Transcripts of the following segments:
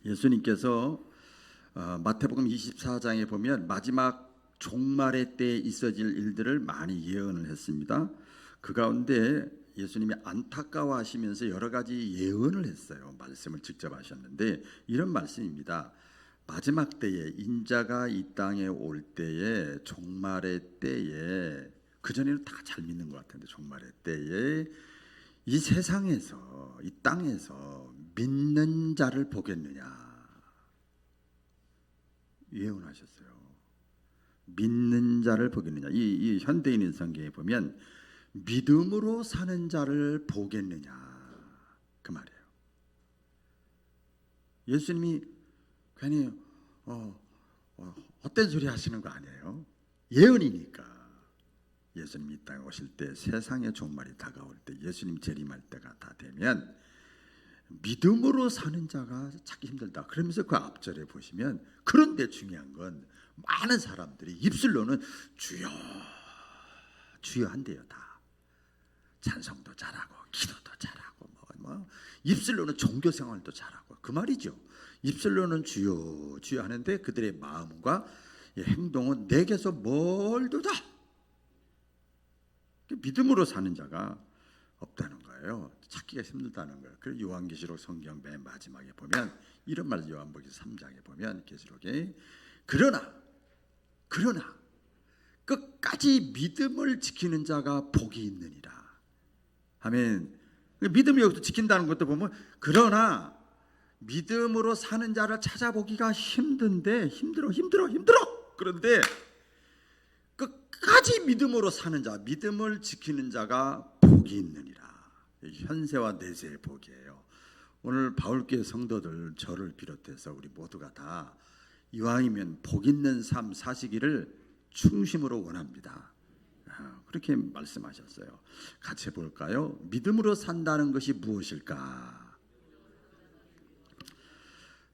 예수님께서 마태복음 24장에 보면 마지막 종말의 때에 있어질 일들을 많이 예언을 했습니다. 그 가운데 예수님이 안타까워하시면서 여러 가지 예언을 했어요. 말씀을 직접 하셨는데 이런 말씀입니다. 마지막 때에 인자가 이 땅에 올 때에 종말의 때에, 그전에는 다 잘 믿는 것 같은데 종말의 때에 이 세상에서 이 땅에서 믿는 자를 보겠느냐 예언하셨어요. 믿는 자를 보겠느냐. 이 현대인의 성경에 보면 믿음으로 사는 자를 보겠느냐 그 말이에요. 예수님이 괜히 헛된 소리 하시는 거 아니에요. 예언이니까. 예수님이 이 땅에 오실 때, 세상의 종말이 다가올 때, 예수님 재림할 때가 다 되면 믿음으로 사는 자가 찾기 힘들다. 그러면서 그 앞절에 보시면, 그런데 중요한 건 많은 사람들이 입술로는 주여 주여 한대요. 다 찬송도 잘하고 기도도 잘하고 뭐 입술로는 종교 생활도 잘하고 그 말이죠. 입술로는 주여 주여 하는데 그들의 마음과 행동은 내게서 멀도다. 믿음으로 사는 자가 없다는 거예요. 찾기가 힘들다는 거예요. 그래서 요한계시록 성경 맨 마지막에 보면 이런 말을, 요한복음 3장에 보면 계시록에 그러나 끝까지 믿음을 지키는 자가 복이 있느니라. 아멘. 믿음을 여기서 지킨다는 것도 보면, 그러나 믿음으로 사는 자를 찾아보기가 힘든데, 힘들어. 그런데 끝까지 믿음으로 사는 자, 믿음을 지키는 자가 복이 있느니라. 현세와 내세의 복이에요. 오늘 바울교회 성도들, 저를 비롯해서 우리 모두가 다 이왕이면 복 있는 삶 사시기를 충심으로 원합니다. 그렇게 말씀하셨어요. 같이 볼까요? 믿음으로 산다는 것이 무엇일까?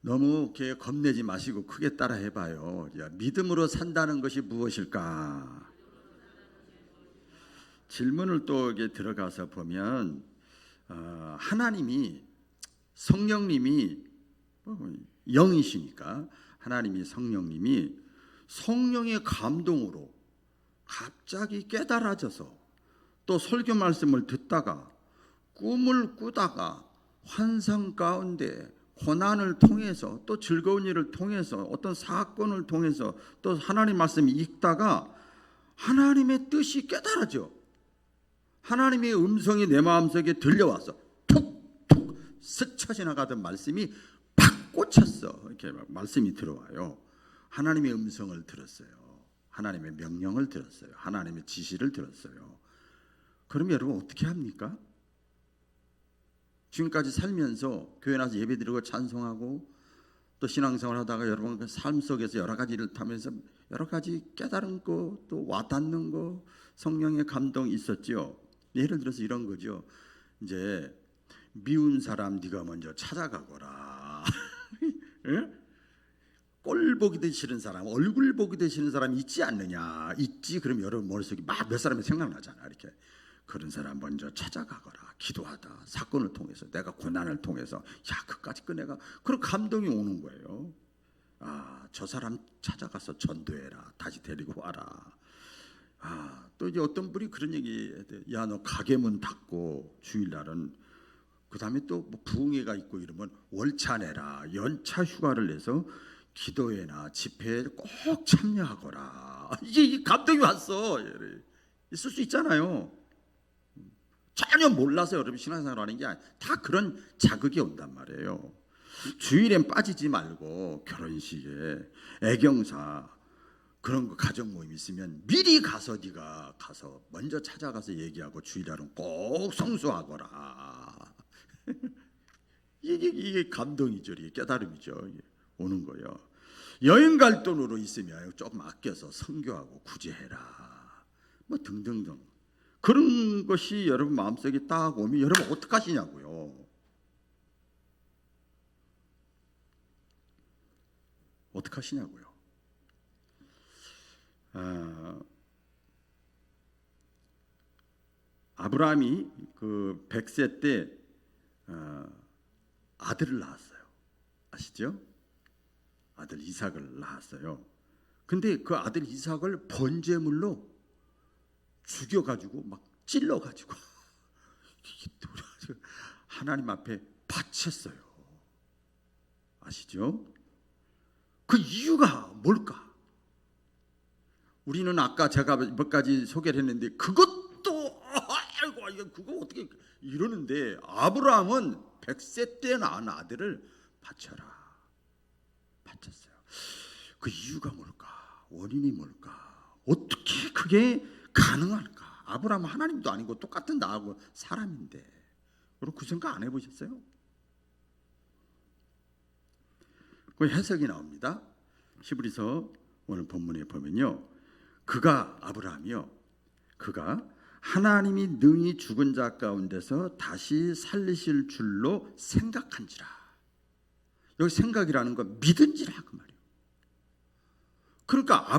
너무 이렇게 겁내지 마시고 크게 따라 해봐요. 믿음으로 산다는 것이 무엇일까? 질문을 또 이게 들어가서 보면 하나님이, 성령님이 영이시니까 하나님이, 성령님이 성령의 감동으로 갑자기 깨달아져서 또 설교 말씀을 듣다가 꿈을 꾸다가 환상 가운데 고난을 통해서 또 즐거운 일을 통해서 어떤 사건을 통해서 또 하나님 말씀 읽다가 하나님의 뜻이 깨달아져. 하나님의 음성이 내 마음속에 들려와서 툭툭 스쳐 지나가던 말씀이 팍 꽂혔어. 이렇게 말씀이 들어와요. 하나님의 음성을 들었어요. 하나님의 명령을 들었어요. 하나님의 지시를 들었어요. 그럼 여러분 어떻게 합니까? 지금까지 살면서 교회 나서 예배드리고 찬송하고 또 신앙생활 하다가 여러분 그 삶 속에서 여러 가지 일을 타면서 여러 가지 깨달은 거, 또 와닿는 거, 성령의 감동이 있었죠. 예를 들어서 이런 거죠. 이제 미운 사람 네가 먼저 찾아가거라. 예? 꼴 보기 되기 싫은 사람, 얼굴 보기 되기 싫은 사람 있지 않느냐? 있지. 그럼 여러분 머릿속에 막 몇 사람이 생각나잖아. 이렇게 그런 사람 먼저 찾아가거라. 기도하다 사건을 통해서, 내가 고난을 통해서, 야 그까짓 거 내가, 그런 감동이 오는 거예요. 아, 저 사람 찾아가서 전도해라. 다시 데리고 와라. 아, 또 이제 어떤 분이 그런 얘기, 야 너 가게 문 닫고 주일날은, 그 다음에 또 뭐 부흥회가 있고 이러면 월차 내라. 연차 휴가를 내서 기도회나 집회에 꼭 참여하거라. 이게 감동이 왔어. 있을 수 있잖아요. 전혀 몰라서 여러분 신앙생활 하는 게 아니라 다 그런 자극이 온단 말이에요. 주일엔 빠지지 말고 결혼식에, 애경사 그런 거 가정 모임 있으면 미리 가서, 네가 가서 먼저 찾아가서 얘기하고 주일날은 꼭 성수하거라. 이게 감동이죠. 이게 깨달음이죠. 이게 오는 거예요. 여행 갈 돈으로 있으면 조금 아껴서 선교하고 구제해라. 뭐 등등등. 그런 것이 여러분 마음속에 딱 오면 여러분 어떡하시냐고요. 어떡하시냐고요. 아브라함이 그 100세 때 아들을 낳았어요. 아시죠? 아들 이삭을 낳았어요. 근데 그 아들 이삭을 번제물로 죽여가지고 막 찔러가지고 하나님 앞에 바쳤어요. 아시죠? 그 이유가 뭘까? 우리는 아까 제가 몇 가지 소개를 했는데 그것도 아이고 이거 그거 어떻게 이러는데 아브라함은 100세 때 낳은 아들을 바쳐라 바쳤어요. 그 이유가 뭘까? 원인이 뭘까? 어떻게 그게 가능할까? 아브라함은 하나님도 아니고 똑같은 나하고 사람인데 여러분 그 생각 안 해보셨어요? 그 해석이 나옵니다. 히브리서 오늘 본문에 보면요, 그가 아브라함이요, 그가 하나님이 능히 죽은 자 가운데서 다시 살리실 줄로 생각한지라. 여기 생각이라는 건 믿은지라 그 말이에요. 그러니까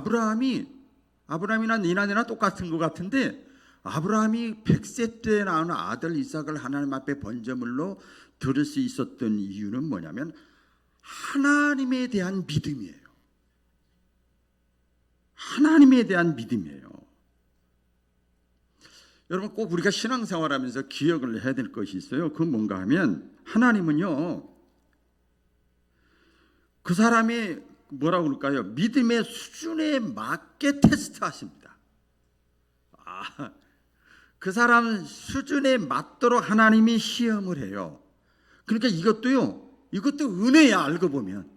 아브라함이나 니나 똑같은 것 같은데 아브라함이 100세 때 낳은 아들 이삭을 하나님 앞에 번제물로 드릴 수 있었던 이유는 뭐냐면 하나님에 대한 믿음이에요. 하나님에 대한 믿음이에요. 여러분 꼭 우리가 신앙생활하면서 기억을 해야 될 것이 있어요. 그건 뭔가 하면 하나님은요 그 사람이 뭐라고 그럴까요? 믿음의 수준에 맞게 테스트하십니다. 그 사람 수준에 맞도록 하나님이 시험을 해요. 그러니까 이것도 은혜야. 알고 보면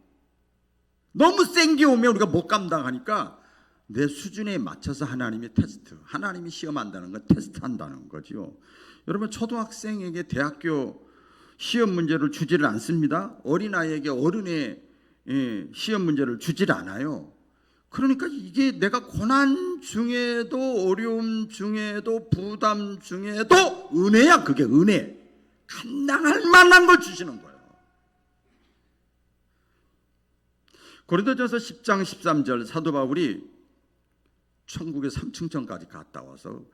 너무 센 게 오면 우리가 못 감당하니까 내 수준에 맞춰서 하나님이 테스트, 하나님이 시험한다는 건 테스트한다는 거죠. 여러분 초등학생에게 대학교 시험 문제를 주지를 않습니다. 어린아이에게 어른의 시험 문제를 주질 않아요. 그러니까 이게 내가 고난 중에도 어려움 중에도 부담 중에도 은혜야. 그게 은혜. 감당할 만한 걸 주시는 거예요. 고린도전서 10장 13절 사도 바울이 천국의 3층천까지 갔다 와서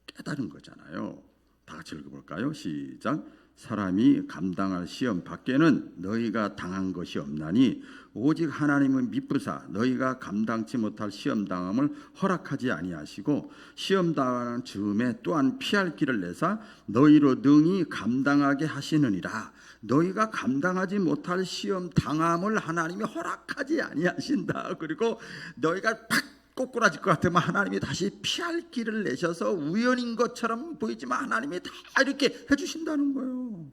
깨달은 거잖아요. 다 같이 읽어볼까요? 시작. 사람이 감당할 시험 밖에는 너희가 당한 것이 없나니 오직 하나님은 미쁘사 너희가 감당치 못할 시험 당함을 허락하지 아니하시고 시험 당하는 즈음에 또한 피할 길을 내사 너희로 능히 감당하게 하시느니라. 너희가 감당하지 못할 시험 당함을 하나님이 허락하지 아니하신다. 그리고 너희가 팍 꼬꾸라질 것 같으면 하나님이 다시 피할 길을 내셔서 우연인 것처럼 보이지만 하나님이 다 이렇게 해주신다는 거예요.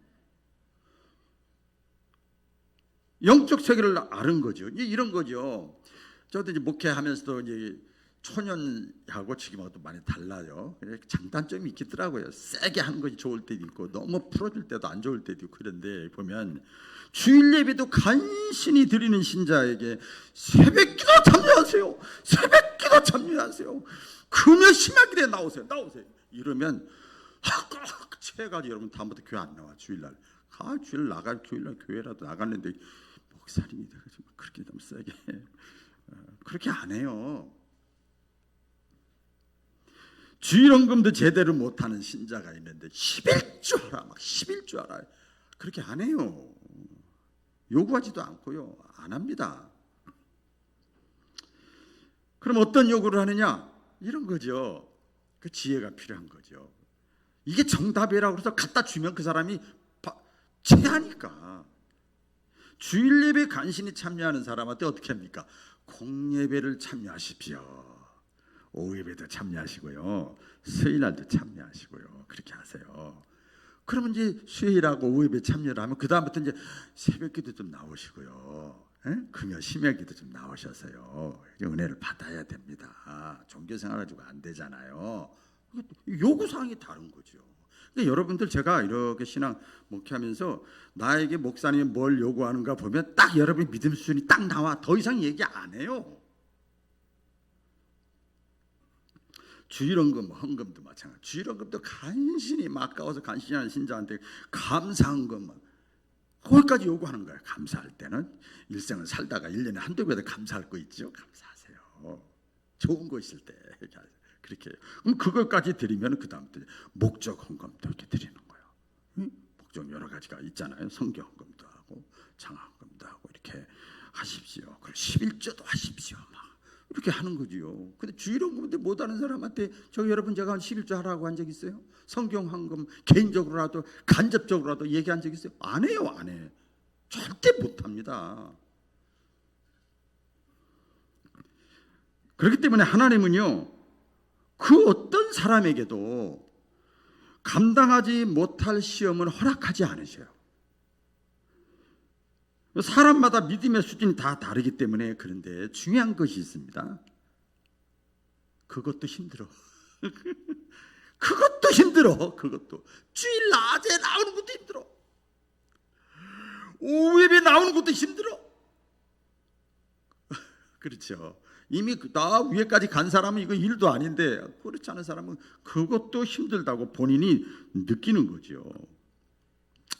영적 세계를 아는 거죠. 이런 거죠. 저도 이제 목회하면서도 이제 초년하고 지금하고 많이 달라요. 장단점이 있겠더라고요. 세게 하는 것이 좋을 때도 있고 너무 풀어줄 때도 안 좋을 때도 있고 그런데 보면 주일 예배도 간신히 드리는 신자에게 새벽기도 참여하세요. 새벽기도 참여하세요. 금요 심야기도에 나오세요. 이러면 체가지고 여러분 다음부터 교회 안 나와. 주일날 주일날 교회라도 나갔는데 목사님이 돼가지고 그렇게 너무 세게 그렇게 안 해요. 주일헌금도 제대로 못하는 신자가 있는데 11주 하라 막 11주 하라 그렇게 안 해요. 요구하지도 않고요. 안 합니다. 그럼 어떤 요구를 하느냐? 이런 거죠. 그 지혜가 필요한 거죠. 이게 정답이라고 해서 갖다 주면 그 사람이 체하니까. 주일 예배 간신히 참여하는 사람한테 어떻게 합니까? 공예배를 참여하십시오. 오후 예배도 참여하시고요. 수요일날도 참여하시고요. 그렇게 하세요. 그러면 이제 수요일하고 오후 예배 참여를 하면 그 다음부터 이제 새벽기도 좀 나오시고요. 금요 심야기도 좀 나오셔서요. 은혜를 받아야 됩니다. 종교생활 가지고 안 되잖아요. 요구사항이 다른 거죠. 그러니까 여러분들 제가 이렇게 신앙 목회하면서 나에게 목사님이 뭘 요구하는가 보면 딱 여러분의 믿음 수준이 딱 나와. 더 이상 얘기 안 해요. 주일헌금, 헌금도 마찬가지. 주일헌금도 간신히 아까워서 간신히 하는 신자한테 감사한 것만 거기까지 요구하는 거예요. 감사할 때는 일생을 살다가 1년에 한두 배도 감사할 거 있죠. 감사하세요. 좋은 거 있을 때 그렇게 해요. 그럼 그것까지 드리면 그 다음부터 목적 헌금도 이렇게 드리는 거예요. 목적 여러 가지가 있잖아요. 성경 헌금도 하고 하고 장학금도 하고 이렇게 하십시오. 그리고 11조도 하십시오. 막 이렇게 하는 거지요. 근데 주일헌금인데 못하는 사람한테 여러분 제가 11조 하라고 한 적 있어요? 성경 헌금 개인적으로라도 간접적으로라도 얘기한 적 있어요? 안 해요. 안 해. 절대 못합니다. 그렇기 때문에 하나님은요, 그 어떤 사람에게도 감당하지 못할 시험은 허락하지 않으셔요. 사람마다 믿음의 수준이 다 다르기 때문에. 그런데 중요한 것이 있습니다. 그것도 힘들어. 그것도 힘들어. 그것도 주일 낮에 나오는 것도 힘들어. 오후에 나오는 것도 힘들어. 그렇죠. 이미 나 위에까지 간 사람은 이거 일도 아닌데, 그렇지 않은 사람은 그것도 힘들다고 본인이 느끼는 거죠.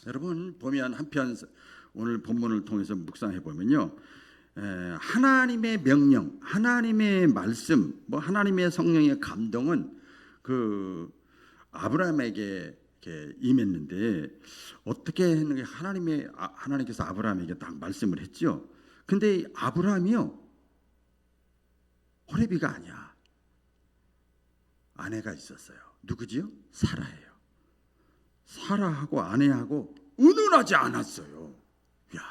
여러분 보면 한편 오늘 본문을 통해서 묵상해 보면요, 하나님의 명령, 하나님의 말씀, 하나님의 성령의 감동은 그 아브라함에게 이렇게 임했는데, 어떻게 했는가, 하나님께서 아브라함에게 딱 말씀을 했죠. 근데 아브라함이요, 호레비가 아니야. 아내가 있었어요. 누구지요? 사라예요. 사라하고 아내하고 은은하지 않았어요. 이야,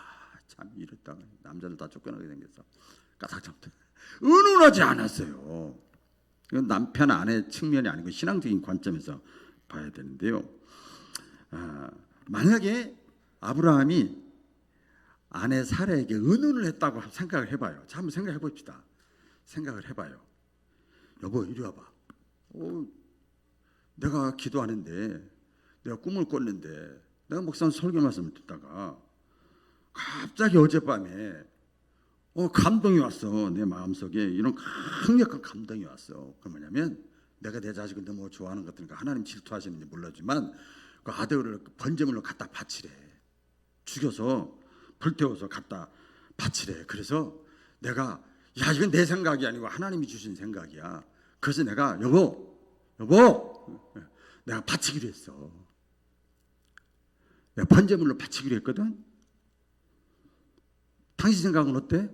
참 이랬다가 남자들 다 쫓겨나게 생겼어. 까닥잡다. 은은하지 않았어요. 이건 남편 아내 측면이 아니고 신앙적인 관점에서 봐야 되는데요. 만약에 아브라함이 아내 사라에게 은은을 했다고 생각을 해봐요. 자, 한번 생각해 봅시다. 생각을 해봐요. 여보 이리 와봐. 내가 기도하는데, 내가 꿈을 꿨는데, 내가 목사님 설교 말씀을 듣다가 갑자기 어젯밤에 감동이 왔어. 내 마음속에 이런 강력한 감동이 왔어. 그 뭐냐면, 내가 내 자식을 너무 좋아하는 것 같으니까 하나님 질투하시는지 몰라지만 그 아들을 번제물로 갖다 바치래. 죽여서 불태워서 갖다 바치래. 그래서 내가, 야, 이건 내 생각이 아니고 하나님이 주신 생각이야. 그래서 내가 여보 내가 바치기로 했어. 내가 번제물로 바치기로 했거든. 당신 생각은 어때?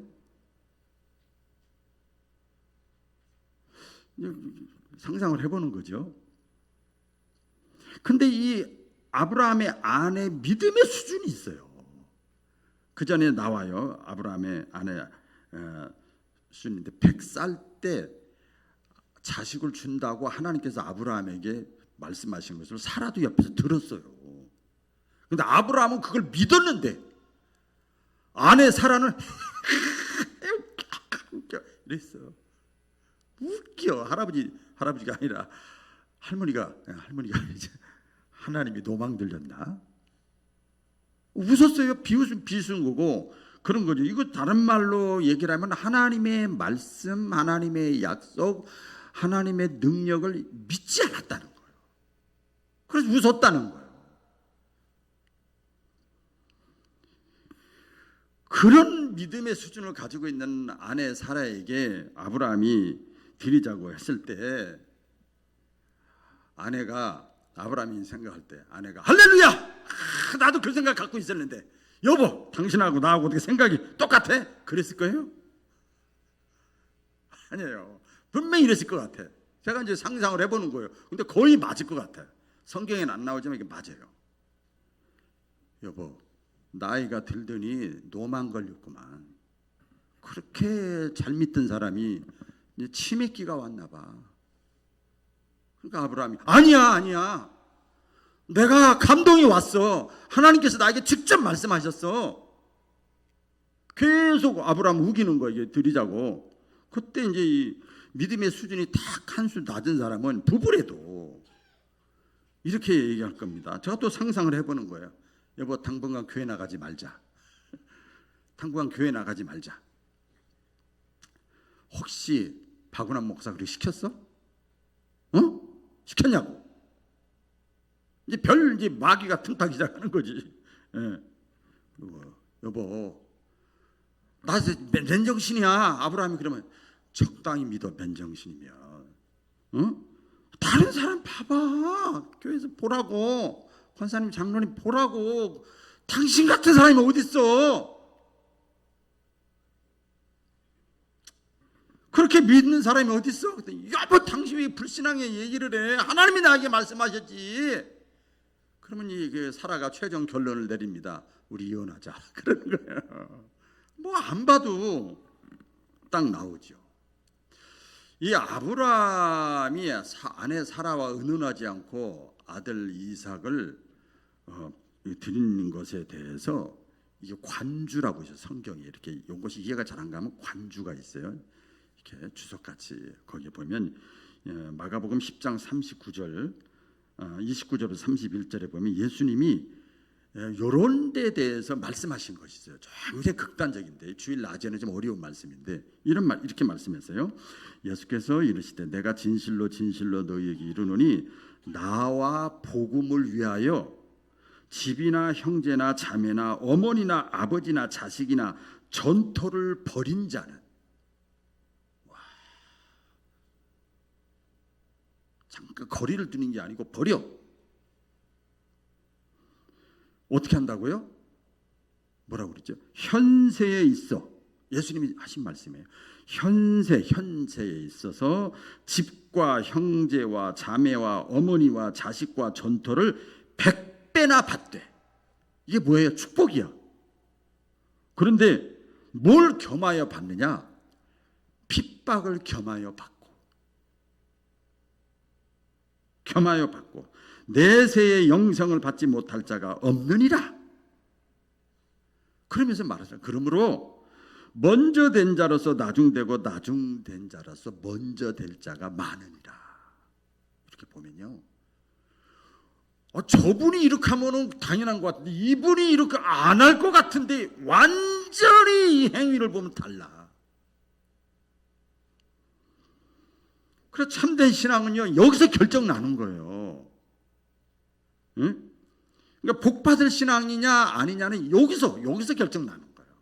상상을 해보는 거죠. 근데 이 아브라함의 아내 믿음의 수준이 있어요. 그 전에 나와요. 아브라함의 아내 수준인데, 100살 때 자식을 준다고 하나님께서 아브라함에게 말씀하신 것을 사라도 옆에서 들었어요. 근데 아브라함은 그걸 믿었는데, 아내 사라는 이랬어. 웃겨. 할아버지가 아니라 할머니가 아니지. 하나님이 노망 들렸나? 웃었어요. 비웃은 거고 그런 거죠. 이거 다른 말로 얘기를 하면 하나님의 말씀, 하나님의 약속, 하나님의 능력을 믿지 않았다는 거예요. 그래서 웃었다는 거예요. 그런 믿음의 수준을 가지고 있는 아내 사라에게 아브라함이 드리자고 했을 때, 아브라함이 생각할 때 아내가 할렐루야! 나도 그 생각 갖고 있었는데, 여보 당신하고 나하고 어떻게 생각이 똑같아? 그랬을 거예요? 아니에요. 분명히 이랬을 것 같아. 제가 이제 상상을 해보는 거예요. 근데 거의 맞을 것 같아. 성경에는 안 나오지만 이게 맞아요. 여보, 나이가 들더니 노만 걸렸구만. 그렇게 잘 믿던 사람이 이제 치매기가 왔나 봐. 그러니까 아브라함이 아니야. 내가 감동이 왔어. 하나님께서 나에게 직접 말씀하셨어. 계속 아브라함 우기는 거야. 이게 드리자고. 그때 이제 이 믿음의 수준이 딱 한 수 낮은 사람은 부부래도 이렇게 얘기할 겁니다. 제가 또 상상을 해보는 거예요. 여보 당분간 교회 나가지 말자. 혹시 박운환 목사 그렇게 시켰어? 시켰냐고. 이제 마귀가 틈타기 시작하는 거지. 예. 여보, 나 맨정신이야. 아브라함이 그러면 적당히 믿어. 맨정신이면. 다른 사람 봐봐. 교회에서 보라고. 권사님, 장로님 보라고. 당신 같은 사람이 어디 있어? 그렇게 믿는 사람이 어디 있어? 여보, 당신이 불신앙의 얘기를 해. 하나님이 나에게 말씀하셨지. 그러면 이 사라가 최종 결론을 내립니다. 우리 이혼하자. 그러는 거예요. 뭐 안 봐도 딱 나오죠. 이 아브라함이 아내 사라와 의논하지 않고 아들 이삭을 드리는 것에 대해서 이게 관주라고 있어요. 성경에 이렇게 이것이 이해가 잘 안 가면 관주가 있어요. 이렇게 주석같이 거기에 보면 마가복음 10장 39절 29절부터 31절에 보면 예수님이 이런 데에 대해서 말씀하신 것이 있어요. 굉장히 극단적인데 주일 낮에는 좀 어려운 말씀인데 이렇게 말씀했어요. 예수께서 이르시되 내가 진실로 진실로 너희에게 이르노니 나와 복음을 위하여 집이나 형제나 자매나 어머니나 아버지나 자식이나 전토를 벌인 자는 잠깐 거리를 두는 게 아니고 버려. 어떻게 한다고요? 뭐라고 그러죠? 현세에 있어. 예수님이 하신 말씀이에요. 현세에 있어서 집과 형제와 자매와 어머니와 자식과 전토를 100배나 받되. 이게 뭐예요? 축복이야. 그런데 뭘 겸하여 받느냐? 핍박을 겸하여 받고 내세의 영생을 받지 못할 자가 없느니라. 그러면서 말하죠. 그러므로 먼저 된 자로서 나중되고 나중된 자로서 먼저 될 자가 많으니라. 이렇게 보면요, 저분이 이렇게 하면 당연한 것 같은데 이분이 이렇게 안 할 것 같은데 완전히 이 행위를 보면 달라. 그래서 참된 신앙은요, 여기서 결정 나는 거예요. 응? 그러니까 복 받을 신앙이냐 아니냐는 여기서 결정 나는 거예요.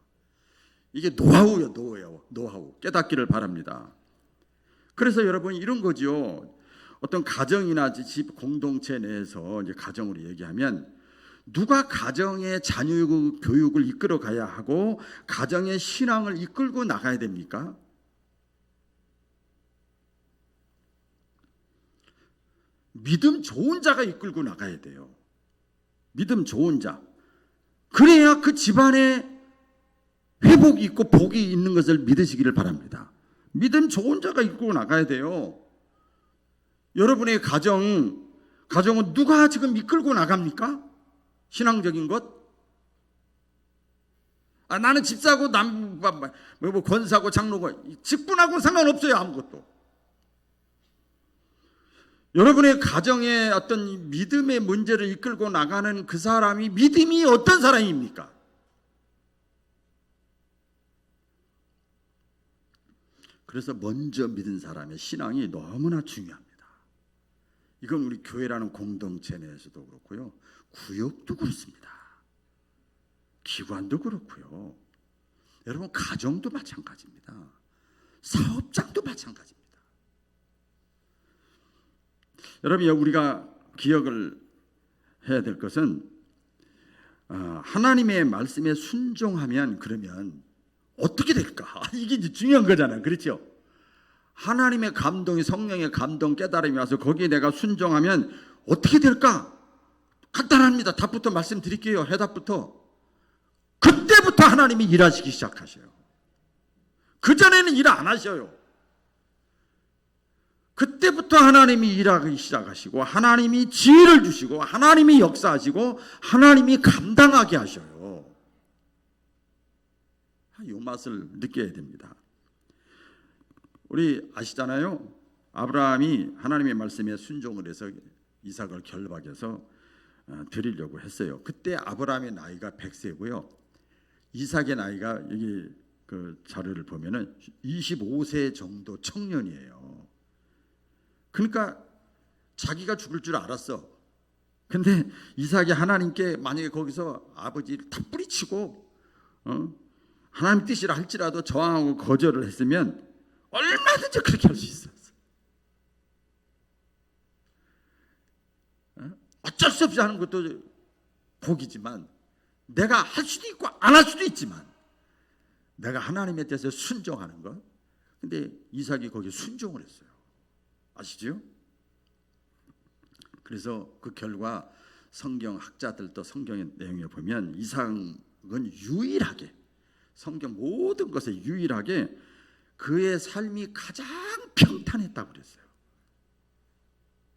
이게 노하우 깨닫기를 바랍니다. 그래서 여러분 이런 거죠. 어떤 가정이나 집 공동체 내에서 이제 가정으로 얘기하면 누가 가정의 자녀 교육을 이끌어 가야 하고 가정의 신앙을 이끌고 나가야 됩니까? 믿음 좋은 자가 이끌고 나가야 돼요. 믿음 좋은 자. 그래야 그 집안에 회복이 있고 복이 있는 것을 믿으시기를 바랍니다. 믿음 좋은 자가 이끌고 나가야 돼요. 여러분의 가정은 누가 지금 이끌고 나갑니까? 신앙적인 것? 나는 집사고 권사고 장로고 직분하고는 상관없어요. 아무것도. 여러분의 가정에 어떤 믿음의 문제를 이끌고 나가는 그 사람이 믿음이 어떤 사람입니까? 그래서 먼저 믿은 사람의 신앙이 너무나 중요합니다. 이건 우리 교회라는 공동체 내에서도 그렇고요, 구역도 그렇습니다. 기관도 그렇고요, 여러분 가정도 마찬가지입니다. 사업장도 마찬가지입니다. 여러분 우리가 기억을 해야 될 것은 하나님의 말씀에 순종하면 그러면 어떻게 될까? 이게 중요한 거잖아요. 그렇죠? 하나님의 감동이, 성령의 감동, 깨달음이 와서 거기에 내가 순종하면 어떻게 될까? 간단합니다. 답부터 말씀드릴게요. 해답부터. 그때부터 하나님이 일하시기 시작하셔요. 그전에는 일 안 하셔요. 그때부터 하나님이 일하기 시작하시고 하나님이 지혜를 주시고 하나님이 역사하시고 하나님이 감당하게 하셔요. 이 맛을 느껴야 됩니다. 우리 아시잖아요. 아브라함이 하나님의 말씀에 순종을 해서 이삭을 결박해서 드리려고 했어요. 그때 아브라함의 나이가 100세고요. 이삭의 나이가 여기 그 자료를 보면은 25세 정도 청년이에요. 그러니까 자기가 죽을 줄 알았어. 근데 이삭이 하나님께 만약에 거기서 아버지를 다 뿌리치고 하나님 뜻이라 할지라도 저항하고 거절을 했으면 얼마든지 그렇게 할 수 있었어. 어쩔 수 없이 하는 것도 복이지만 내가 할 수도 있고 안 할 수도 있지만 내가 하나님에 대해서 순종하는 것. 근데 이삭이 거기에 순종을 했어요. 아시죠? 그래서 그 결과 성경 학자들도 성경의 내용에 보면 이삭은 유일하게 성경 모든 것에 유일하게 그의 삶이 가장 평탄했다고 그랬어요.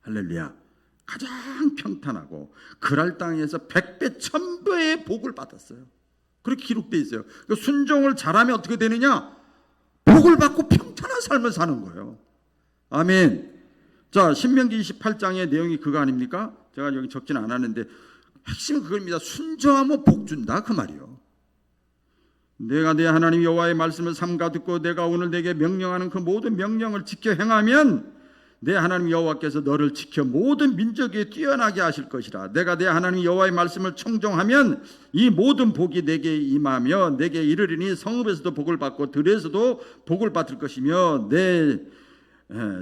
할렐루야. 가장 평탄하고 그랄 땅에서 100배 1000배의 복을 받았어요. 그렇게 기록되어 있어요. 그 순종을 잘하면 어떻게 되느냐? 복을 받고 평탄한 삶을 사는 거예요. 아멘. 자, 신명기 28장의 내용이 그거 아닙니까? 제가 여기 적지는 않았는데 핵심은 그겁니다. 순종하면 복 준다 그 말이요. 내가 내 하나님 여호와의 말씀을 삼가 듣고 내가 오늘 내게 명령하는 그 모든 명령을 지켜 행하면 내 하나님 여호와께서 너를 지켜 모든 민족에 뛰어나게 하실 것이라. 내가 내 하나님 여호와의 말씀을 청종하면 이 모든 복이 내게 임하며 내게 이르리니 성읍에서도 복을 받고 들에서도 복을 받을 것이며 내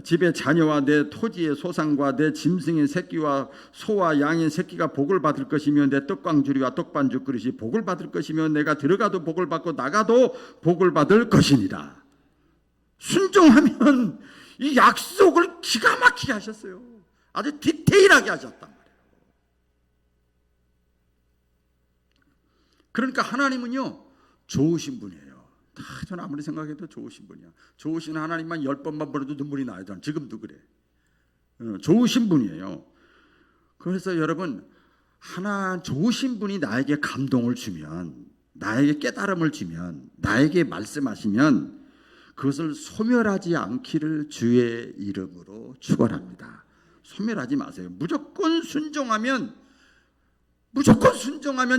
집의 자녀와 내 토지의 소상과 내 짐승의 새끼와 소와 양의 새끼가 복을 받을 것이며 내 떡광주리와 떡반죽 그릇이 복을 받을 것이며 내가 들어가도 복을 받고 나가도 복을 받을 것이니라. 순종하면 이 약속을 기가 막히게 하셨어요. 아주 디테일하게 하셨단 말이에요. 그러니까 하나님은요 좋으신 분이에요. 저는 아무리 생각해도 좋으신 분이야. 좋으신 하나님만 10번만 보려도 눈물이 나요. 저는 지금도 그래. 좋으신 분이에요. 그래서 여러분 좋으신 분이 나에게 감동을 주면, 나에게 깨달음을 주면, 나에게 말씀하시면 그것을 소멸하지 않기를 주의 이름으로 축원합니다. 소멸하지 마세요. 무조건 순종하면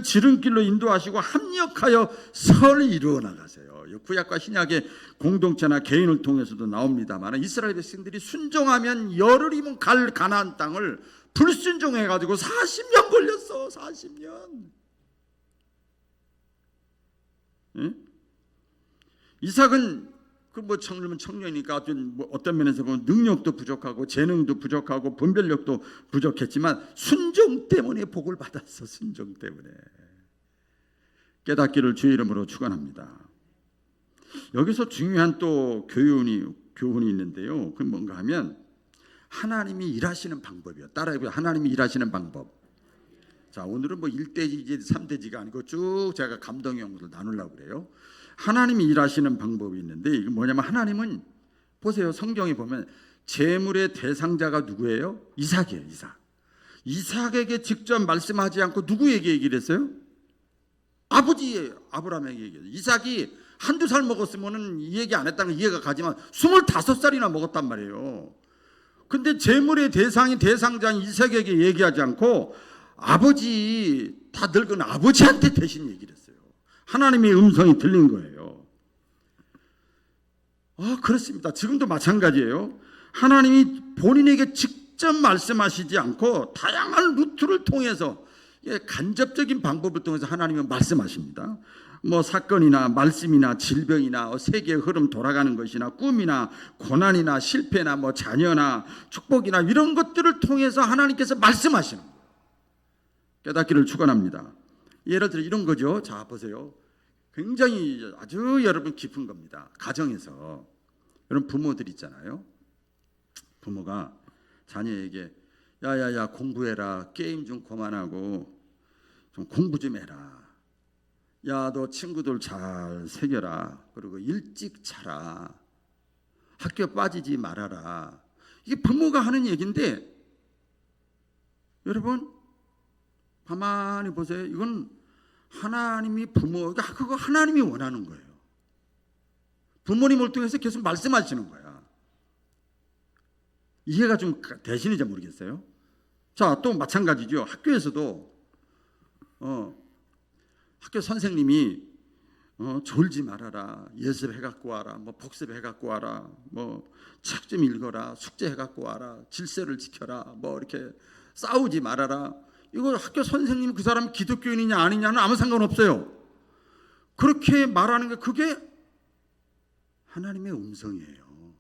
지름길로 인도하시고 합력하여 선을 이루어 나가세요. 구약과 신약의 공동체나 개인을 통해서도 나옵니다만 이스라엘 백성들이 순종하면 열흘이면 갈 가나안 땅을 불순종해가지고 40년 걸렸어. 40년. 응? 이삭은 청년이니까 어떤 면에서 보면 능력도 부족하고 재능도 부족하고 분별력도 부족했지만 순종 때문에 복을 받았어. 순종 때문에. 깨닫기를 주의 이름으로 축원합니다. 여기서 중요한 또 교훈이 있는데요. 그건 뭔가 하면 하나님이 일하시는 방법이요. 따라해보세요. 하나님이 일하시는 방법. 자, 오늘은 1대지, 3대지가 아니고 쭉 제가 감동형으로 나누려고 그래요. 하나님이 일하시는 방법이 있는데 이게 뭐냐면 하나님은 보세요. 성경에 보면 재물의 대상자가 누구예요? 이삭이에요. 이삭에게 직접 말씀하지 않고 누구에게 얘기를 했어요? 아버지예요. 아브라함에게 얘기해요. 이삭이 한두 살 먹었으면 이 얘기 안 했다는 건 이해가 가지만 25살이나 먹었단 말이에요. 근데 재물의 대상자인 이삭에게 얘기하지 않고 아버지 다 늙은 아버지한테 대신 얘기를 했어요. 하나님의 음성이 들린 거예요. 그렇습니다. 지금도 마찬가지예요. 하나님이 본인에게 직접 말씀하시지 않고 다양한 루트를 통해서 간접적인 방법을 통해서 하나님은 말씀하십니다. 사건이나 말씀이나 질병이나 세계의 흐름 돌아가는 것이나 꿈이나 고난이나 실패나 자녀나 축복이나 이런 것들을 통해서 하나님께서 말씀하시는 거예요. 깨닫기를 축원합니다. 예를 들어 이런 거죠. 자, 보세요. 굉장히 아주 여러분 깊은 겁니다. 가정에서 여러분 부모들 있잖아요. 부모가 자녀에게 야야야 공부해라. 게임 좀 그만하고 좀 공부 좀 해라. 야, 너 친구들 잘 새겨라. 그리고 일찍 자라. 학교 빠지지 말아라. 이게 부모가 하는 얘기인데 여러분 가만히 보세요. 이건 하나님이 그거 하나님이 원하는 거예요. 부모님을 통해서 계속 말씀하시는 거야. 이해가 좀 되시는지 모르겠어요. 자, 또 마찬가지죠. 학교에서도 학교 선생님이 졸지 말아라. 예습해갖고 와라. 복습해갖고 와라. 책 좀 읽어라. 숙제해갖고 와라. 질서를 지켜라. 이렇게 싸우지 말아라. 이거 학교 선생님 그 사람 기독교인이냐 아니냐는 아무 상관없어요. 그렇게 말하는 게 그게 하나님의 음성이에요.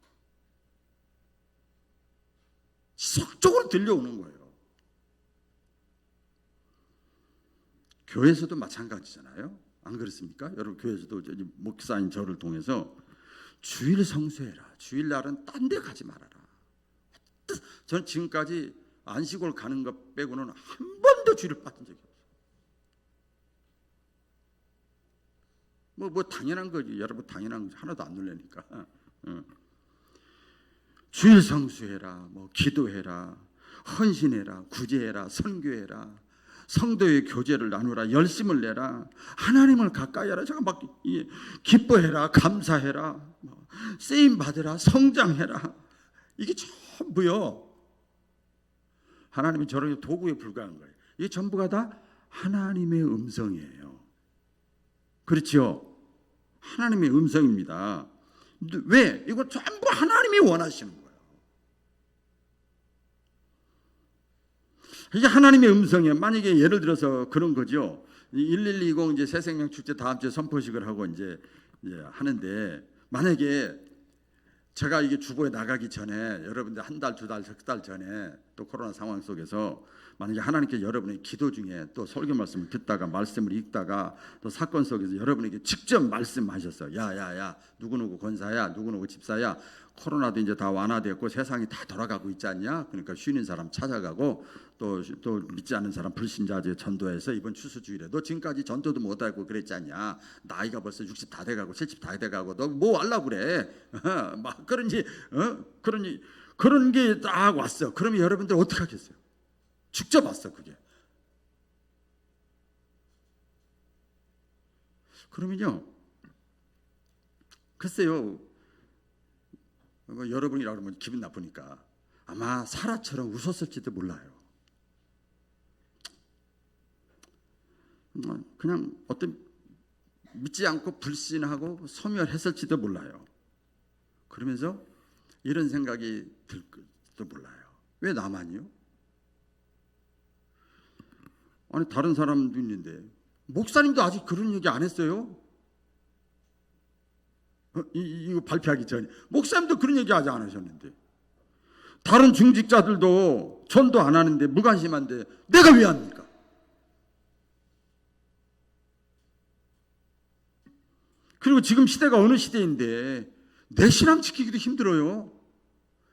지속적으로 들려오는 거예요. 교회에서도 마찬가지잖아요. 안 그렇습니까? 여러분 교회에서도 목사인 저를 통해서 주일 성수해라. 주일날은 딴 데 가지 말아라. 저는 지금까지 안식월 가는 것 빼고는 한 번도 주일을 빠진 적이 없어요. 뭐 당연한 거지. 여러분 당연한 거지. 하나도 안 놀라니까. 주일 성수해라. 뭐 기도해라. 헌신해라. 구제해라. 선교해라. 성도의 교제를 나누라. 열심을 내라. 하나님을 가까이 하라. 제가 막 기뻐해라. 감사해라. 쓰임 받으라. 성장해라. 이게 전부요. 하나님이 저런 도구에 불과한 거예요. 이게 전부가 다 하나님의 음성이에요. 그렇죠? 하나님의 음성입니다. 왜? 이거 전부 하나님이 원하시는 거예요. 이게 하나님의 음성이에요. 만약에 예를 들어서 그런 거죠. 1120 이제 새생명 축제 다음 주에 선포식을 하고 이제 하는데, 만약에 제가 이게 주보에 나가기 전에 여러분들 한 달, 두 달, 석 달 전에 또 코로나 상황 속에서 만약에 하나님께 여러분의 기도 중에 또 설교 말씀을 듣다가 말씀을 읽다가 또 사건 속에서 여러분에게 직접 말씀하셨어. 야야야, 누구누구 권사야, 누구누구 집사야, 코로나도 이제 다 완화되었고 세상이 다 돌아가고 있지 않냐? 그러니까 쉬는 사람 찾아가고 또 믿지 않는 사람 불신자들 전도해서 이번 추수주일에 너 지금까지 전도도 못하고 그랬지 않냐? 나이가 벌써 60 다 돼가고 70 다 돼가고 너 뭐 하려고 그래? 막 그런 게 딱 왔어. 그러면 여러분들 어떻게 하겠어요? 직접 왔어 그게. 그러면요, 글쎄요, 뭐 여러분이라고 그러면 기분 나쁘니까 아마 사라처럼 웃었을지도 몰라요. 그냥 어떤 믿지 않고 불신하고 소멸했을지도 몰라요. 그러면서 이런 생각이 들지도 몰라요. 왜 나만요? 아니 다른 사람도 있는데 목사님도 아직 그런 얘기 안 했어요. 이거 발표하기 전에 목사님도 그런 얘기 아직 안 하셨는데, 다른 중직자들도 전도 안 하는데 무관심한데 내가 왜 합니까? 그리고 지금 시대가 어느 시대인데 내 신앙 지키기도 힘들어요.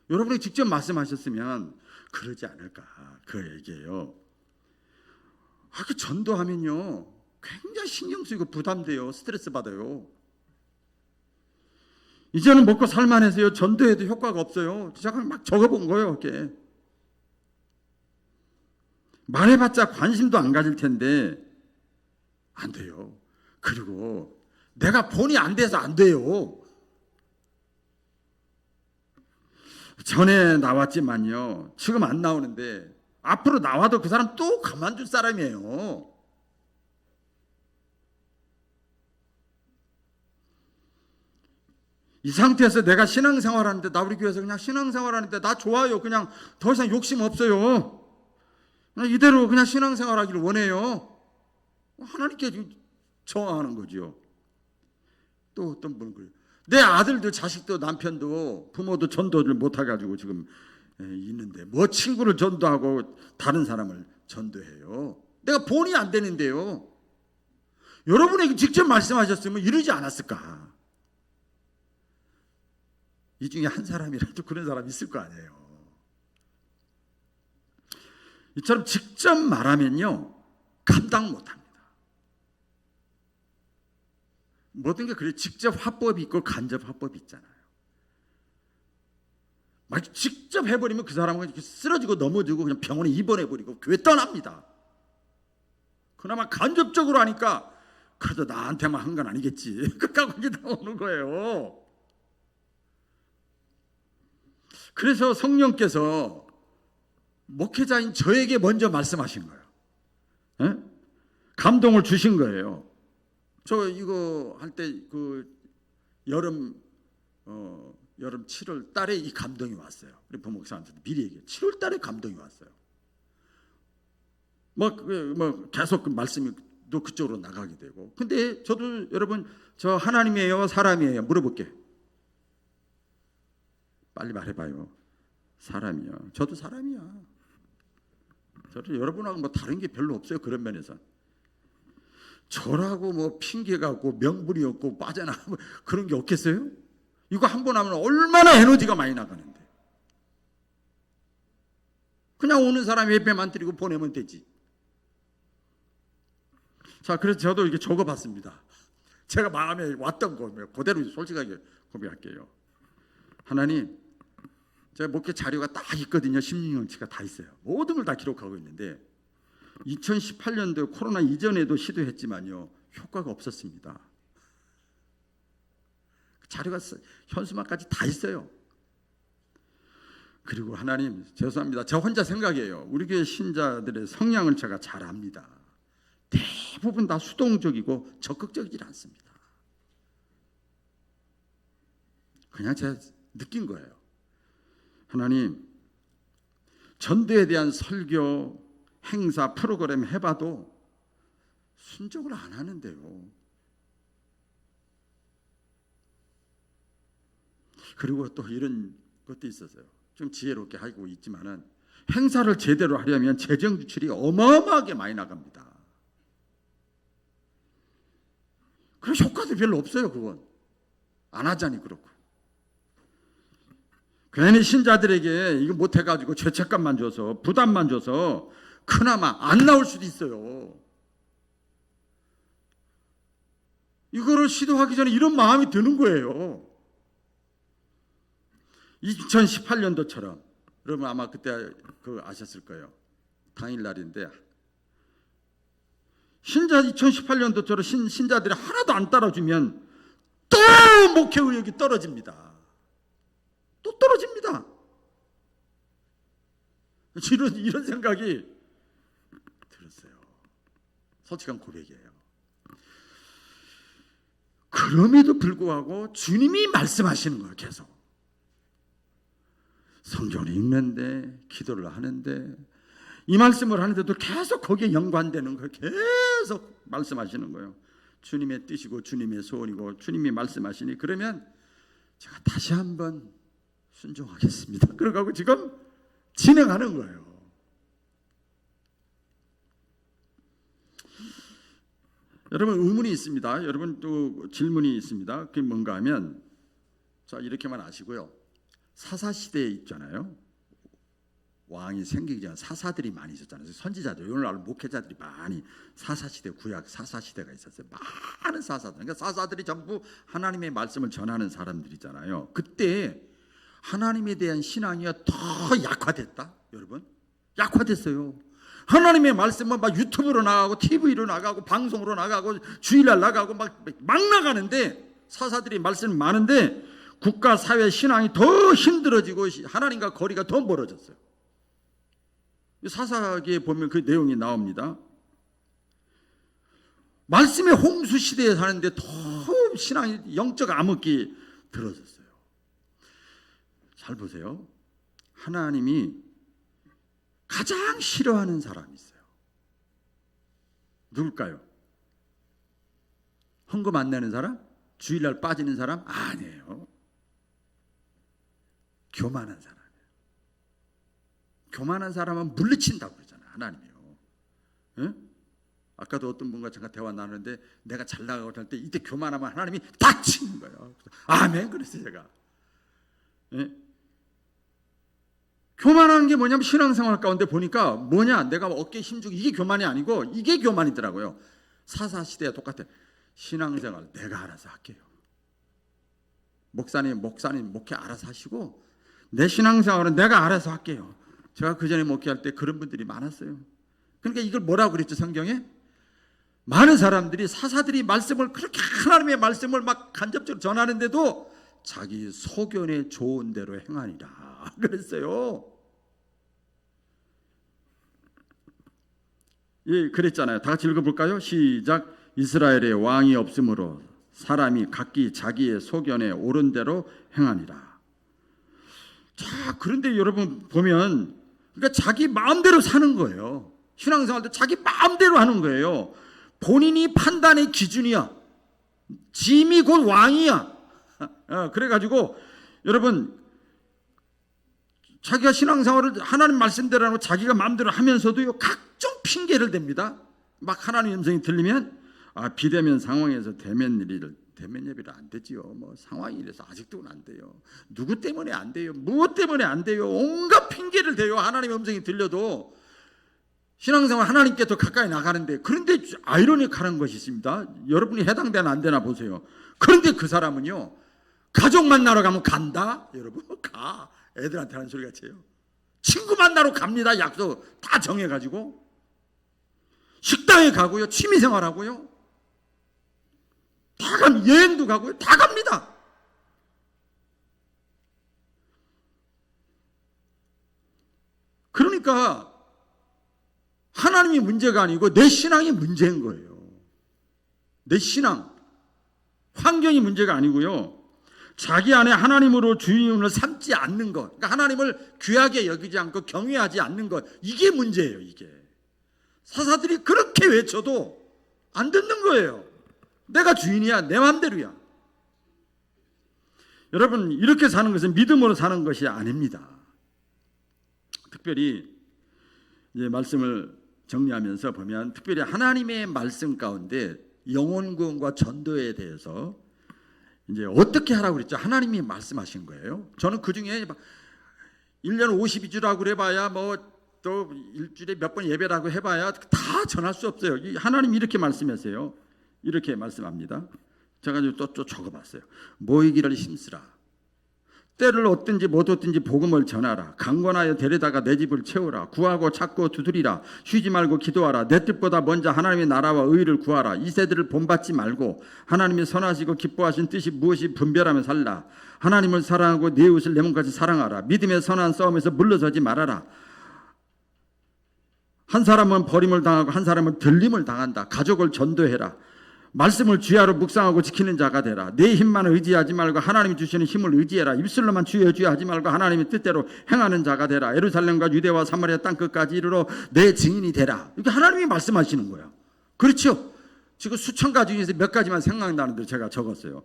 여러분이 직접 말씀하셨으면 그러지 않을까, 그 얘기예요. 그 전도하면요 굉장히 신경 쓰이고 부담돼요. 스트레스 받아요. 이제는 먹고 살만해서요 전도해도 효과가 없어요. 제가 막 적어본 거예요. 이렇게 말해봤자 관심도 안 가질 텐데 안 돼요. 그리고 내가 본이 안 돼서 안 돼요. 전에 나왔지만요 지금 안 나오는데 앞으로 나와도 그 사람 또 가만둘 사람이에요. 이 상태에서 내가 신앙생활하는데, 나 우리 교회에서 그냥 신앙생활하는데 나 좋아요. 그냥 더 이상 욕심 없어요. 그냥 이대로 그냥 신앙생활하기를 원해요. 하나님께 저항하는 거죠. 또 어떤 분은 그래요. 내 아들도 자식도 남편도 부모도 전도를 못해가지고 지금 있는데 뭐 친구를 전도하고 다른 사람을 전도해요. 내가 본이 안 되는데요. 여러분에게 직접 말씀하셨으면 이러지 않았을까? 이 중에 한 사람이라도 그런 사람이 있을 거 아니에요. 이처럼 직접 말하면요 감당 못합니다. 모든 게 그래. 직접 화법이 있고 간접 화법이 있잖아요. 막 직접 해버리면 그 사람은 쓰러지고 넘어지고 그냥 병원에 입원해버리고 교회 떠납니다. 그나마 간접적으로 하니까 그래도 나한테만 한 건 아니겠지. 끝까지 그게 나오는 거예요. 그래서 성령께서 목회자인 저에게 먼저 말씀하신 거예요. 에? 감동을 주신 거예요. 저 이거 할 때 그 여름 7월 달에 이 감동이 왔어요. 우리 부목사한테 미리 얘기해요. 7월 달에 감동이 왔어요. 뭐 계속 그 말씀이 또 그쪽으로 나가게 되고. 근데 저도 여러분 저 하나님이에요, 사람이에요? 물어볼게. 빨리 말해봐요. 사람이요. 저도 사람이야. 저도 여러분하고 뭐 다른 게 별로 없어요. 그런 면에서. 저라고 뭐 핑계가 없고 명분이 없고 빠져나가고 그런 게 없겠어요? 이거 한 번 하면 얼마나 에너지가 많이 나가는데. 그냥 오는 사람 예배만 드리고 보내면 되지. 자, 그래서 저도 이렇게 적어봤습니다. 제가 마음에 왔던 거 그대로 솔직하게 고백할게요. 하나님, 제가 목회 자료가 딱 있거든요. 16년치가 다 있어요. 모든 걸 다 기록하고 있는데 2018년도 코로나 이전에도 시도했지만요, 효과가 없었습니다. 자료가 현수막까지 다 있어요. 그리고 하나님, 죄송합니다. 저 혼자 생각해요. 우리 교회 신자들의 성향을 제가 잘 압니다. 대부분 다 수동적이고 적극적이지 않습니다. 그냥 제가 느낀 거예요. 하나님, 전도에 대한 설교, 행사, 프로그램 해봐도 순종을 안 하는데요. 그리고 또 이런 것도 있었어요. 좀 지혜롭게 하고 있지만은 행사를 제대로 하려면 재정 지출이 어마어마하게 많이 나갑니다. 그런 효과도 별로 없어요. 그건 안 하자니 그렇고. 괜히 신자들에게 이거 못해가지고 죄책감만 줘서 부담만 줘서 그나마 안 나올 수도 있어요. 이거를 시도하기 전에 이런 마음이 드는 거예요. 2018년도처럼 여러분 아마 그때 아셨을 거예요. 당일날인데 신자 2018년도처럼 신자들이 하나도 안 따라주면 또 목회 의욕이 떨어집니다. 또 떨어집니다. 이런 생각이 들었어요. 솔직한 고백이에요. 그럼에도 불구하고 주님이 말씀하시는 거예요. 계속 성경을 읽는데, 기도를 하는데, 이 말씀을 하는데도 계속 거기에 연관되는 거예요. 계속 말씀하시는 거예요. 주님의 뜻이고 주님의 소원이고 주님이 말씀하시니 그러면 제가 다시 한번 순종하겠습니다. 그러고 지금 진행하는 거예요. 여러분, 의문이 있습니다. 여러분 또 질문이 있습니다. 그게 뭔가 하면, 자, 이렇게만 아시고요. 사사시대에 있잖아요. 왕이 생기기 전 사사들이 많이 있었잖아요. 선지자들, 오늘날 목회자들이 많이 사사시대, 구약 사사시대가 있었어요. 많은 사사들. 그러니까 사사들이 전부 하나님의 말씀을 전하는 사람들이잖아요. 그때 하나님에 대한 신앙이 더 약화됐다. 여러분, 약화됐어요. 하나님의 말씀은 막 유튜브로 나가고 TV로 나가고 방송으로 나가고 주일날 나가고 막 나가는데, 사사들이 말씀이 많은데 국가 사회 신앙이 더 힘들어지고 하나님과 거리가 더 멀어졌어요. 사사기에 보면 그 내용이 나옵니다. 말씀의 홍수 시대에 사는데 더 신앙이 영적 암흑기 들어졌어요. 잘 보세요. 하나님이 가장 싫어하는 사람이 있어요. 누굴까요? 헌금 안 내는 사람? 주일날 빠지는 사람? 아니에요. 교만한 사람이에요. 교만한 사람은 물리친다고 그러잖아요. 하나님이요. 응? 아까도 어떤 분과 잠깐 대화 나누는데 내가 잘 나가고 할 때 이때 교만하면 하나님이 닥치는 거예요. 아멘. 그랬어요 제가. 예? 교만한 게 뭐냐면 신앙생활 가운데 보니까 뭐냐, 내가 어깨에 힘주고 이게 교만이 아니고 이게 교만이더라고요. 사사시대와 똑같아요. 신앙생활 내가 알아서 할게요. 목사님 목회 알아서 하시고 내 신앙생활은 내가 알아서 할게요. 제가 그전에 목회할 때 그런 분들이 많았어요. 그러니까 이걸 뭐라고 그랬죠? 성경에 많은 사람들이, 사사들이 말씀을 그렇게 하나님의 말씀을 막 간접적으로 전하는데도 자기 소견에 좋은 대로 행하니라 그랬어요. 예, 그랬잖아요. 다 같이 읽어볼까요? 시작. 이스라엘에 왕이 없으므로 사람이 각기 자기의 소견에 옳은 대로 행하니라. 자, 그런데 여러분 보면, 그러니까 자기 마음대로 사는 거예요. 신앙생활도 자기 마음대로 하는 거예요. 본인이 판단의 기준이야. 짐이 곧 왕이야. 그래가지고 여러분, 자기가 신앙생활을 하나님 말씀대로 하고 자기가 마음대로 하면서도요, 각종 핑계를 댑니다. 막 하나님 음성이 들리면 비대면 상황에서 대면 예배를 안 되지요. 뭐 상황이 이래서 아직도는 안 돼요. 누구 때문에 안 돼요? 무엇 때문에 안 돼요? 온갖 핑계를 대요. 하나님의 음성이 들려도 신앙생활 하나님께 더 가까이 나가는데, 그런데 아이러니컬한 것이 있습니다. 여러분이 해당되나 안 되나 보세요. 그런데 그 사람은요, 가족 만나러 가면 간다? 여러분, 가. 애들한테 하는 소리 같아요. 친구 만나러 갑니다. 약속 다 정해가지고. 식당에 가고요. 취미생활 하고요. 다 갑니다. 여행도 가고요. 다 갑니다. 그러니까 하나님이 문제가 아니고 내 신앙이 문제인 거예요. 내 신앙, 환경이 문제가 아니고요. 자기 안에 하나님으로 주인을 삼지 않는 것, 그러니까 하나님을 귀하게 여기지 않고 경외하지 않는 것, 이게 문제예요. 이게 사사들이 그렇게 외쳐도 안 듣는 거예요. 내가 주인이야, 내 마음대로야. 여러분, 이렇게 사는 것은 믿음으로 사는 것이 아닙니다. 특별히 이제 말씀을 정리하면서 보면, 특별히 하나님의 말씀 가운데 영혼 구원과 전도에 대해서 이제 어떻게 하라고 그랬죠? 하나님이 말씀하신 거예요. 저는 그 중에 1년 52주라고 그래봐야 뭐 또 일주일에 몇 번 예배라고 해봐야 다 전할 수 없어요. 하나님이 이렇게 말씀하세요. 이렇게 말씀합니다. 제가 또 적어봤어요. 모이기를 힘쓰라. 때를 얻든지 못 얻든지 복음을 전하라. 강권하여 데려다가 내 집을 채우라. 구하고 찾고 두드리라. 쉬지 말고 기도하라. 내 뜻보다 먼저 하나님의 나라와 의를 구하라. 이 세대를 본받지 말고 하나님이 선하시고 기뻐하신 뜻이 무엇이 분별하며 살라. 하나님을 사랑하고 내 이웃을 내 몸까지 사랑하라. 믿음의 선한 싸움에서 물러서지 말아라. 한 사람은 버림을 당하고 한 사람은 들림을 당한다. 가족을 전도해라. 말씀을 주야로 묵상하고 지키는 자가 되라. 내 힘만 의지하지 말고 하나님이 주시는 힘을 의지해라. 입술로만 주여 주여 하지 말고 하나님의 뜻대로 행하는 자가 되라. 예루살렘과 유대와 사마리아 땅 끝까지 이르러 내 증인이 되라. 이렇게 하나님이 말씀하시는 거예요. 그렇죠? 지금 수천 가지 중에서 몇 가지만 생각나는데 제가 적었어요.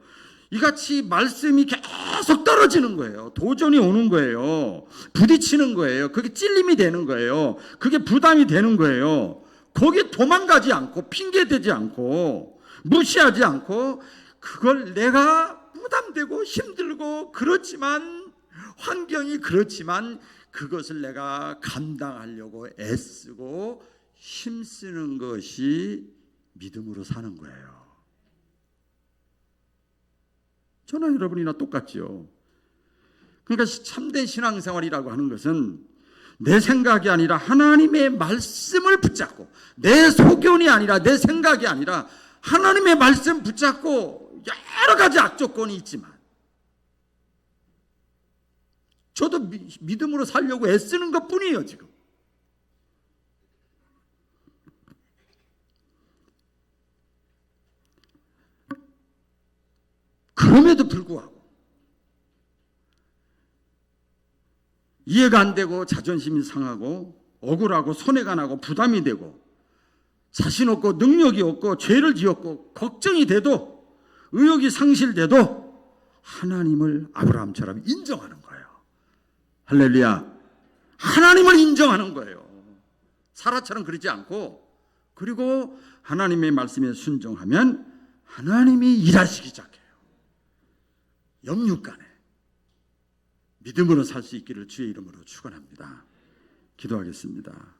이같이 말씀이 계속 떨어지는 거예요. 도전이 오는 거예요. 부딪히는 거예요. 그게 찔림이 되는 거예요. 그게 부담이 되는 거예요. 거기에 도망가지 않고 핑계대지 않고 무시하지 않고, 그걸 내가 부담되고 힘들고 그렇지만, 환경이 그렇지만 그것을 내가 감당하려고 애쓰고 힘쓰는 것이 믿음으로 사는 거예요. 저나 여러분이나 똑같죠. 그러니까 참된 신앙생활이라고 하는 것은 내 생각이 아니라 하나님의 말씀을 붙잡고, 내 소견이 아니라 내 생각이 아니라 하나님의 말씀 붙잡고, 여러 가지 악조건이 있지만 저도 믿음으로 살려고 애쓰는 것뿐이에요. 지금 그럼에도 불구하고 이해가 안 되고 자존심이 상하고 억울하고 손해가 나고 부담이 되고 자신 없고 능력이 없고 죄를 지었고 걱정이 돼도, 의욕이 상실돼도 하나님을 아브라함처럼 인정하는 거예요. 할렐루야. 하나님을 인정하는 거예요. 사라처럼 그러지 않고, 그리고 하나님의 말씀에 순종하면 하나님이 일하시기 시작해요. 영육간에 믿음으로 살 수 있기를 주의 이름으로 축원합니다. 기도하겠습니다.